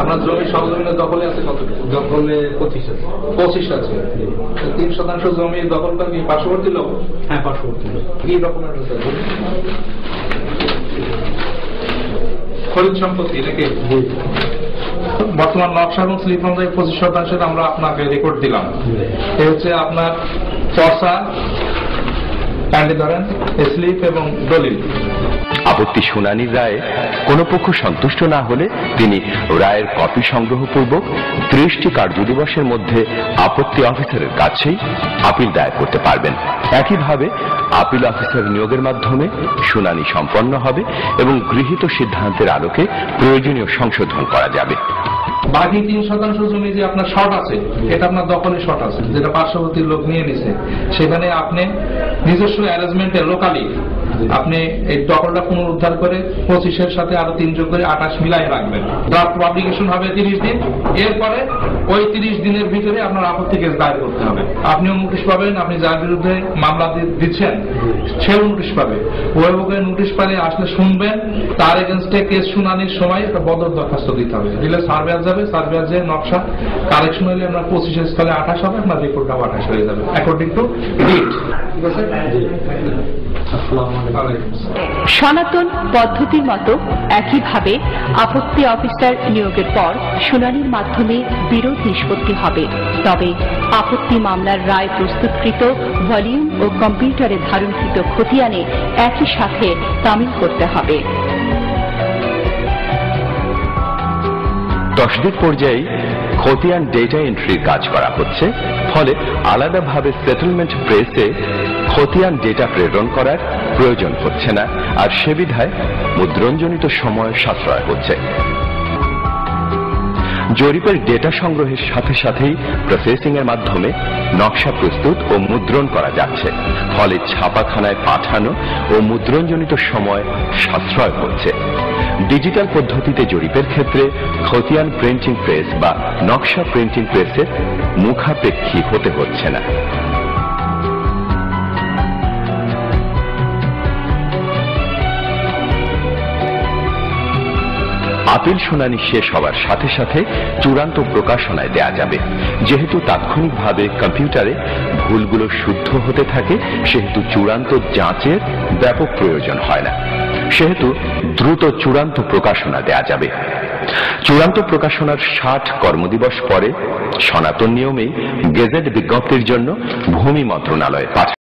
আপনার জমি সরজমিনের দখলে আছে কতটুকু? দখলে 25 আছে। 25 আছে। 3% জমি দখল করে কি পার্শ্ববর্তী লোক? হ্যাঁ, পার্শ্ববর্তী লোক। কি ডকুমেন্ট আছে? খরিদ সম্পত্তি নাকি? বর্তমান নকশা এবং স্লিপ অনুযায়ী 25% আমরা আপনাকে রেকর্ড দিলাম। এই হচ্ছে আপনার পর্সা, কাইন্ডলি ধরেন, স্লিপ এবং দলিল। আপত্তি শুনানির রায়ে কোনো পক্ষ সন্তুষ্ট না হলে তিনি রায়ের কপি সংগ্রহপূর্বক 30টি কার্যদিবসের মধ্যে আপত্তি অফিসারের কাছেই আপিল দায়ের করতে পারবেন। একইভাবে আপিল অফিসার নিয়োগের মাধ্যমে শুনানি সম্পন্ন হবে এবং গৃহীত সিদ্ধান্তের আলোকে প্রয়োজনীয় সংশোধন করা যাবে। বাকি 3% জমি যে আপনার শর্ট আছে, এটা আপনার দখলে শর্ট আছে, যেটা পার্শ্ববর্তী লোক নিয়ে নিছে, সেখানে আপনি নিজস্ব অ্যারেঞ্জমেন্টে লোকালি আপনি এই দখলটা পুনরুদ্ধার করে 25-এর সাথে আরো 3 যোগ করে 28 মিলাই রাখবেন। ড্রাফট পাবলিকেশন হবে 30 দিন। এরপরে ওই 30 দিনের ভিতরে আপনার আপত্তি কেস দায়ের করতে হবে। আপনিও নোটিশ পাবেন, আপনি যার বিরুদ্ধে মামলা দিচ্ছেন সেও নোটিশ পাবে। অভিভাবকে নোটিশ পারে আসলে শুনবেন, তার এগেনস্টে কেস শুনানির সময় একটা বদল দরখাস্ত দিতে হবে। দিলে সার্ভেয়ার যাবে, সার্ভেয়ার যে নকশা কারেকশন হলে আপনার 25-এর স্থলে 28 হবে, আপনার রিপোর্টটাও 28 হয়ে যাবে অ্যাকর্ডিং টু ডিট। ঠিক আছে? সনাতন পদ্ধতির মতো একইভাবে আপত্তি অফিসার নিয়োগের পর শুনানির মাধ্যমে বিরোধ নিষ্পত্তি হবে। তবে আপত্তি মামলার রায় প্রস্তুতকৃত ভলিউম ও কম্পিউটারে ধারণকৃত খতিয়ানে একই সাথে তামিল করতে হবে। তসদিক পর্যায়ে খতিয়ান ডেটা এন্ট্রির কাজ করা হচ্ছে, ফলে আলাদাভাবে সেটেলমেন্ট প্রেসে খতিয়ান ডেটা প্রেরণ করার প্রয়োজন হচ্ছে না, আর সে বিধায় মুদ্রণজনিত সময় সাশ্রয় হচ্ছে। জরিপের ডেটা সংগ্রহের সাথে সাথেই প্রসেসিং এর মাধ্যমে নকশা প্রস্তুত ও মুদ্রণ করা যাচ্ছে, ফলে ছাপাখানায় পাঠানো ও মুদ্রণজনিত সময় সাশ্রয় হচ্ছে। ডিজিটাল পদ্ধতিতে জরিপের ক্ষেত্রে খতিয়ান প্রিন্টিং প্রেস বা নকশা প্রিন্টিং প্রেসের মুখাপেক্ষী হতে হচ্ছে না। আপিল শুনানি শেষ হওয়ার সাথে সাথে চূড়ান্ত প্রকাশনায় দেয়া যাবে। যেহেতু তাৎক্ষণিকভাবে কম্পিউটারে ভুলগুলো শুদ্ধ হতে থাকে, সেহেতু চূড়ান্ত যাঁচের ব্যাপক প্রয়োজন হয় না, সেহেতু দ্রুত চূড়ান্ত প্রকাশনা দেয়া যাবে। চূড়ান্ত প্রকাশনার 60 কর্মদিবস পরে সনাতন নিয়মেই গেজেট বিজ্ঞপ্তির জন্য ভূমি মন্ত্রণালয়ে পাঠানো